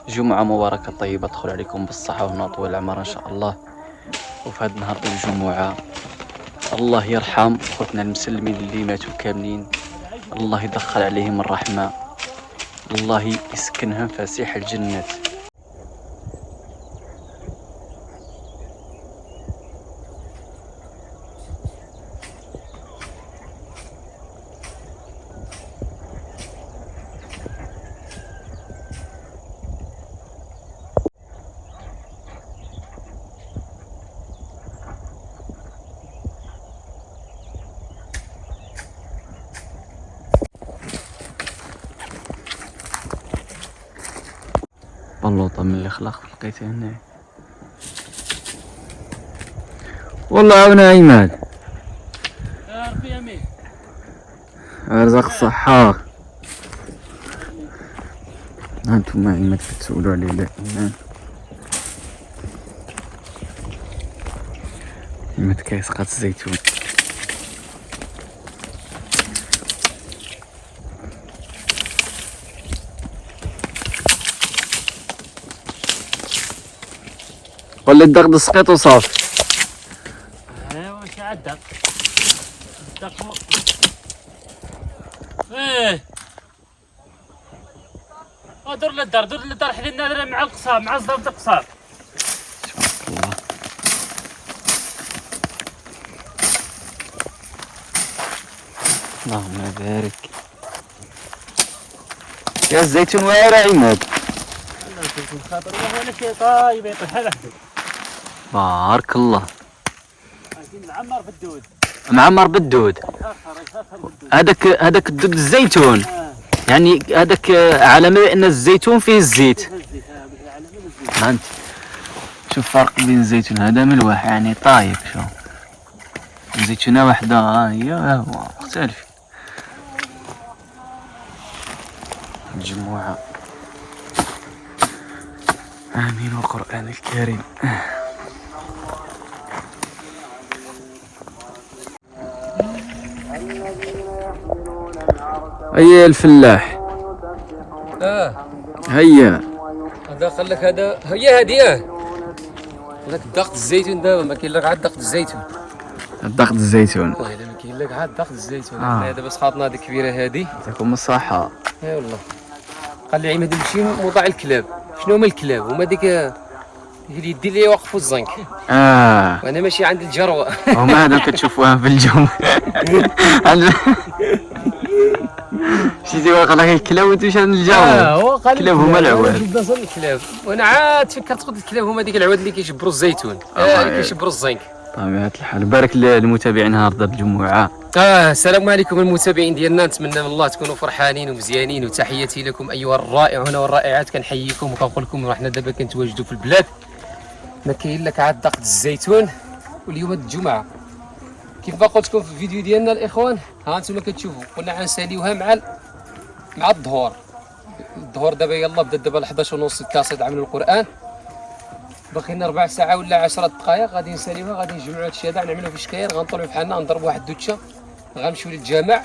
جمعة مباركة طيبة تدخل عليكم بالصحة والهنا طويل العمر إن شاء الله. وفي هذا النهار الجمعة الله يرحم خوتنا المسلمين اللي ماتوا كاملين، الله يدخل عليهم الرحمة، الله يسكنهم فسيح الجنات. بلوطة من اللي خلق لقيتها هنا. والله عاونا عماد ربي امين رزق الصحة. هانتوما عماد كتسولوا عليه دائما. عماد كيسقط الزيتون. ولا الدق السقيط وصافي. واش عاد الدق ايه دور للدار حدينا مع القصاب مع صدر القصاب. الله اللهم بارك. يا الزيتون واعر عماد. الله يكون خاطر وانا شي طايب يطيح هذا بارك الله. معمر بالدود معمر بالدود. هذاك الدود الزيتون. يعني هذاك علامة ان الزيتون فيه الزيت. انت شوف فرق بين الزيتون هذا ملوح يعني طايب. شوف زيتونة واحدة ها هي هو مختلف. مجموعة آمين القرآن الكريم. هيا الفلاح. هيا هذا قال لك هذا هي هديه. قال لك ضغط الزيتون دابا ما كاين لك عاد ضغط الزيتون. الضغط الزيتون. والله الا ما كاين لك عاد ضغط الزيتون. حنا دابا سخاطنا هذه كبيره هذه. يعطيكم الصحة. اي والله. قال لي عماد نمشي موضع الكلاب. شنو هما الكلاب؟ هما ديك اليدين اللي يوقفوا الزنك. وانا ماشي عند الجروه. هما هذا كتشوفوها في الجو. مشيتي واقع لك الكلاب وتمشي عند الجو. هو قال الكلاب هما العواد. الكلاب وانا عاد فكرت قلت الكلاب هما ديك العواد اللي كيشبروا الزيتون. اللي كيشبروا الزنك. طبيعة الحال. بارك للمتابعين النهارده الجمعة. السلام عليكم المتابعين ديالنا، نتمنى من الله تكونوا فرحانين ومزيانين، وتحياتي لكم ايها الرائعون والرائعات. كنحييكم وكنقول لكم رحنا دابا كنتواجدوا في البلاد، ما كاين لك عاد ضغط الزيتون. واليوم الجمعه كيف ما قلت لكم في الفيديو ديالنا الاخوان، ها انتم كتشوفوا قلنا غنساليوها مع الظهور. الظهور دابا يلا بدا دابا 11 ونص الكاسيد عملوا القران، باقي لنا ربع ساعه ولا 10 دقائق غادي نساليوها، غادي نجمعوا هادشي هذا نعملوه في شكاير، غنطلعوا بحالنا نضربوا واحد الدوتشه، غنمشيو للجامع،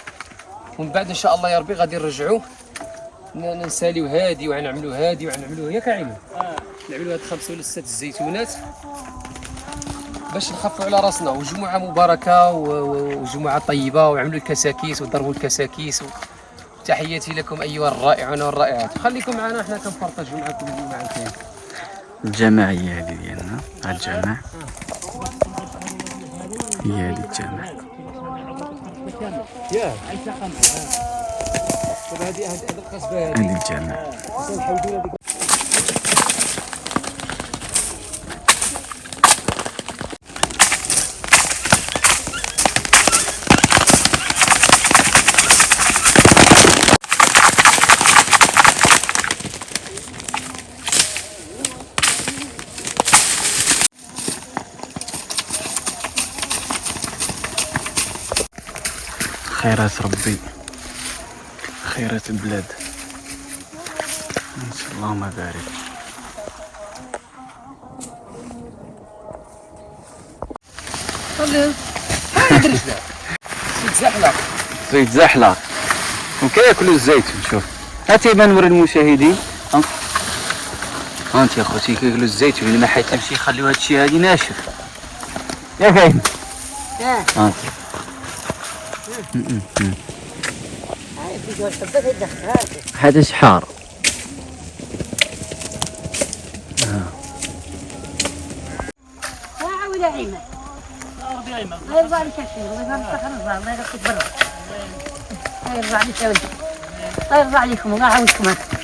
ومن بعد ان شاء الله يا ربي غادي نرجعوا نساليو هادي وغنعملوا هادي وغنعملوا ياك عيني. نعملوا هاد 5 ولا 6 الزيتونات باش نخفوا على راسنا، وجمعه مباركه وجمعه طيبه، وعملوا الكساكيس وضربوا الكساكيس. تحياتي لكم ايها الرائعون والرائعات، خليكم معنا حنا كنبارطاجيو معكم الجمعه الكريمه. الجماعية هذه ديالنا. ها الجامع. هي هذه الجامع. ياه هذه القصبه هذه الجامع. خيرات ربي، خيرات البلاد ان شاء الله. ما بارك. زيت زحلق وكياكلوا الزيتون. شوف هاتي ما نوري المشاهدين. انت يا خوتي كياكلوا الزيتون اللي ما حيتمشي يخليو هادشي هادي ناشف يا كاين انت هذا شحار عاود عيمة ربي يعينك. الله يرضى عليك يا شيخ، الله يرضى عليك الله يرضى برا، الله يرضى عليك يا ولدي، الله يرضى عليكم الله يعاودكم هكا.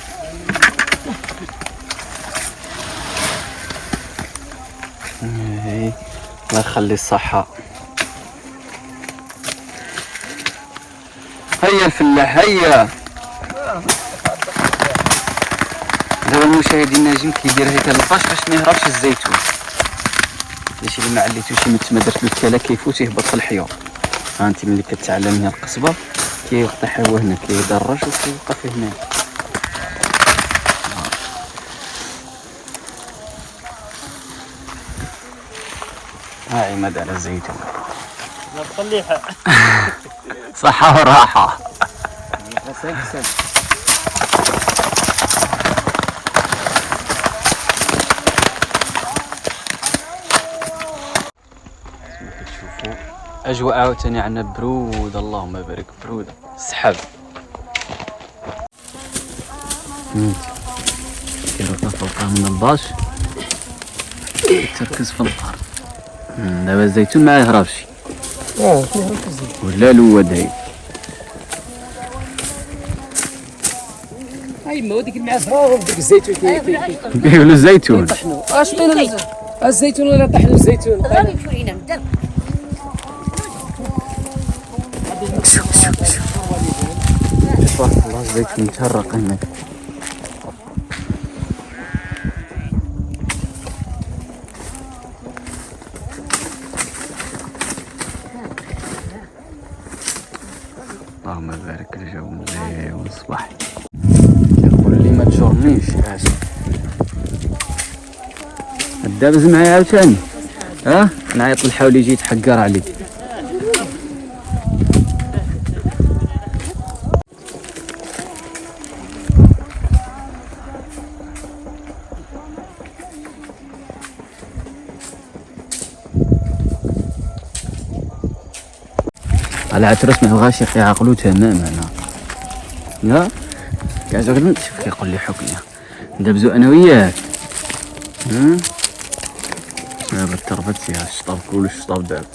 الله يخلي الصحة. هيا الفلاح هيا. دابا المشاهدين الناجم كيدير هيك الباش باش ما يهربش الزيتون. داكشي اللي ما عليتوش ما درتلو الكلا كيفوت يهبط في الحيور. ها انت ملي كتعلم هنا القصبة كيقطع هو هنا كيدرج وكيوقف هنا. ها عماد على الزيتون. طليحة. صحة وراحة. كتشوفوا أجواء عاوتاني عندنا برودة اللهم بارك برودة السحاب. كيرفع فوقها من الباش تركز في الأرض. دابا الزيتون ما يهربش ولا الواد هاي. هاي ما وديك المعصرة وديك الزيتون كيقولوا الزيتون. طحنوا اش بين الزيتون ولا طحنوا الزيتون غادي نمشيو لينا من الدرب. تبارك الله الزيتون متهرق هناك. اللهم بارك الجو مزيان والصباح. كيقول لي ما تشورنيش اسف. دابز معايا عاوتاني ها نعيط للحاول يجي يتحقر عليك. على عترس مع الغاشق يعقلو تماما. لا كاع غير شوف كيقول لي حكمه ندابزو انا وياك. دابا التربت فيها الشطاب كل الشطاب دابا.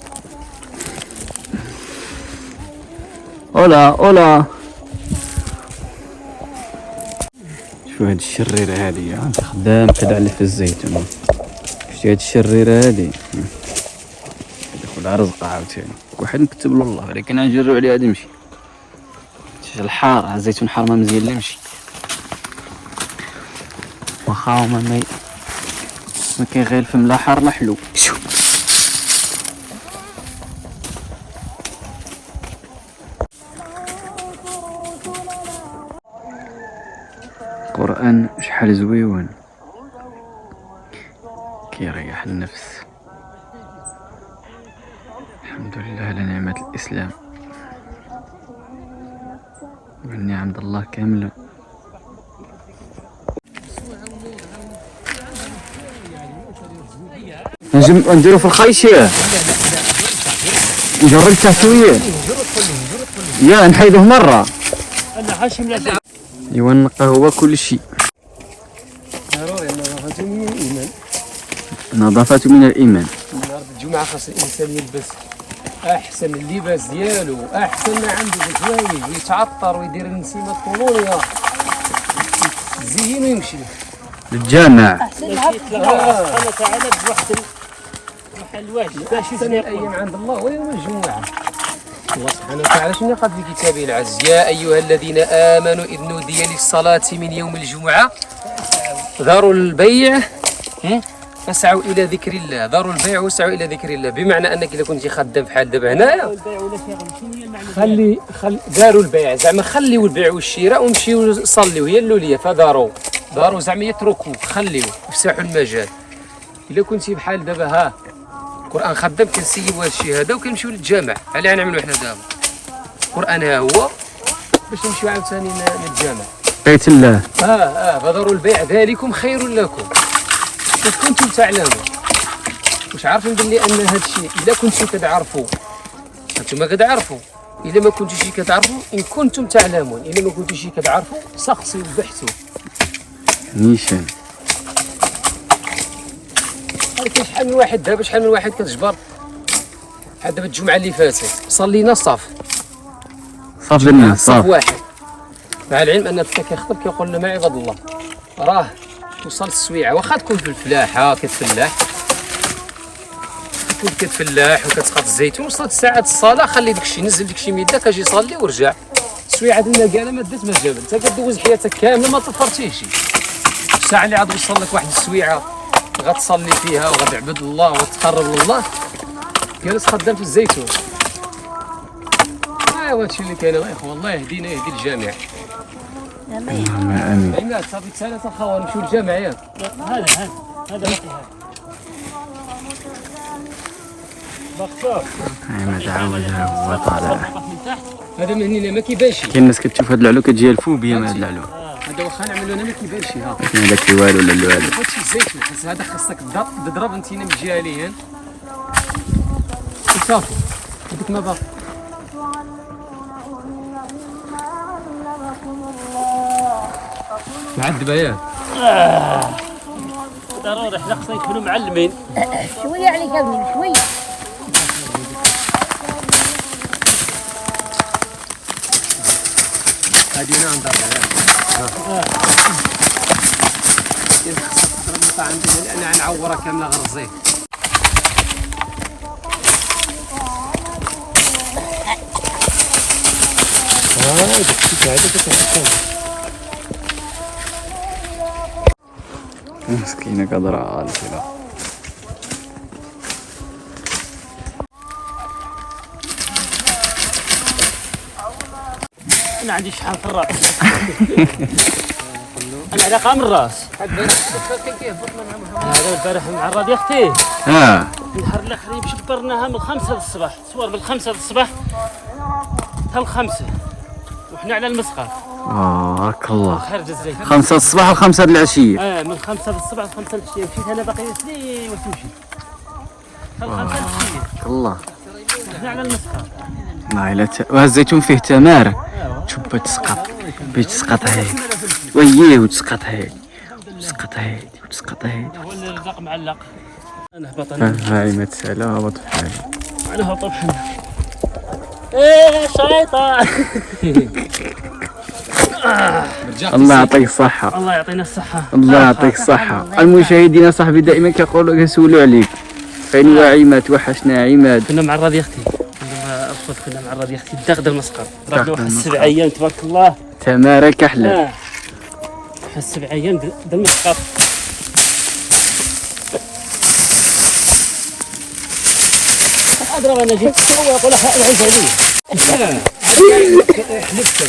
اولا اولا شوف هاد الشريره هادي انت خدام كدعلي في الزيتون. شتي هاد الشريره هادي يدخل رزقه عاوتاني واحد نكتب له الله ولكن نجرب عليه غادي يمشي. الحار الزيتون حار ما مزيان لا يمشي واخا هما ما كيغالفهم لا حار لا حلو. القرآن شحال زويون كيريح النفس. الحمد لله على نعمة الإسلام والنعم الله كاملة. نديرو في الخيشة نجرب التحتوية يا نحيدوه مرة. انا هاشم لا ايوا نقى هو كل شيء. ضروري النظافة من الإيمان. النظافة من الإيمان. نهار الجمعة خاص الإنسان يلبس أحسن اللباس ديالو، أحسن ما عنده بالحوايج ويتعطر ويدير النسيمة الطولونية يزين ويمشي للجامع. انا تعالى بواحد محل واجب باش أحسن الأيام عند الله ويوم الجمعة. الله سبحانه وتعالى شنو قال في كتابه العزيز؟ يا أيها الذين آمنوا إذ نودي للصلاة من يوم الجمعة ذروا البيع فاسعوا إلى ذكر الله. ذروا البيع واسعوا إلى ذكر الله، بمعنى أنك إذا كنتي خدام بحال دابا هنايا خلي داروا البيع زعما خليوا البيع والشراء ومشيو صليوا هي اللولية. داروا زعما يتركوا خليوا يفسحوا المجال. إلا كنتي بحال دابا ها القرآن خدام كنسيبوا هذا الشيء هذا وكنمشيو للجامع. علاه نعملوا حنا دابا القرآن ها هو باش نمشيو عاوتاني للجامع. بيت الله. فذروا البيع ذلكم خير لكم. واش كنتم تعلموا واش عارفين باللي ان هذا الشيء الا كنتم كتعرفوا انتم كتعرفوا الا ما كنتوش كتعرفوا ان كنتم تعلمون الا ما كنتوش كتعرفوا سقسوا وبحثوا نيشان. كاين شحال من واحد دابا شحال من واحد كتجبر بحال دابا الجمعه اللي فاتت صلينا صف صافي الناس صف صافي. واحد مع العلم ان الفتى كيخطب كيقول لنا ما عباد الله راه توصل السويعه واخا تكون في الفلاحه كتفلاح تكون كتفلاح وكتسقط الزيتون وصلت ساعه الصلاه خلي داكشي نزل داكشي من يدك اجي صلي ورجع السويعه ديالنا كاع ما دات ما الجبل انت كدوز حياتك كامله ما طفرتيش الساعه اللي عاد وصل لك واحد السويعه غتصلي فيها وغتعبد الله وتقرب لله جالس خدام في الزيتون. ايوا هادشي اللي كاين اخوان الله يهدينا يهدي الجميع. اللهم امين. عماد صافي ثلاثة الخوان نمشيو للجامع ياك. هذا مقصود عماد عاودها هو طالع. من تحت. هذا من هنا ما كيبانش. كاين الناس كتشوف هاد العلو كتجي الفوبيا من هاد العلو. هذا واخا نعملو انا ما كيبانش ها. ما لا كيوالو لا والو. هادشي الزيتون حيت هذا خاصك تضرب انت من الجهه ليان. صافي هذيك ما باقي. معذبه ياك. ضروري حنا خصنا نكونوا معلمين. شويه عليك يا ابني شويه. هادي انا نضربها ياك. خاصك تضرب القطعه عندنا لان غنعورها كامله غرزيه. مسكينه كضرع الفلا. انا عندي شحال في الراس. انا علاقه من الراس. هذا البارح مع الراد يا اختي. النهار الاخر شبرناها من 5 الصباح تصور من 5 الصباح حتى 5 وحنا على المسقط. بارك الله. خارج الزيت 5 الصباح و5 العشيه. من 5 الصباح ل 5 العشيه مشيت انا باقي سنين واش نمشي حتى 5 العشيه بارك الله. حنا على المسقط. ما الا وهذا الزيتون فيه تمار. تشوف تسقط بتسقط هاي وياه وتسقط هاي تسقط هاي وتسقط هاي. هو اللي رزق معلق. نهبط انا هاي ما تسالى هبط في حالي. نهبط بحنا. ايه شيطان. الله يعطيك الصحة. الله يعطينا الصحة. الله يعطيك الصحة. المشاهدين صاحبي دائما كيسولوا عليك فين هو عماد توحشنا عماد. كنا مع الراد يا اختي كنا مع الراد يا اختي داخل المسقط راه واحد 7 ايام تبارك الله تمارة كحلة. واحد 7 ايام د المسقط. اضرب انا جيت هو يقول هذا عليه حلفت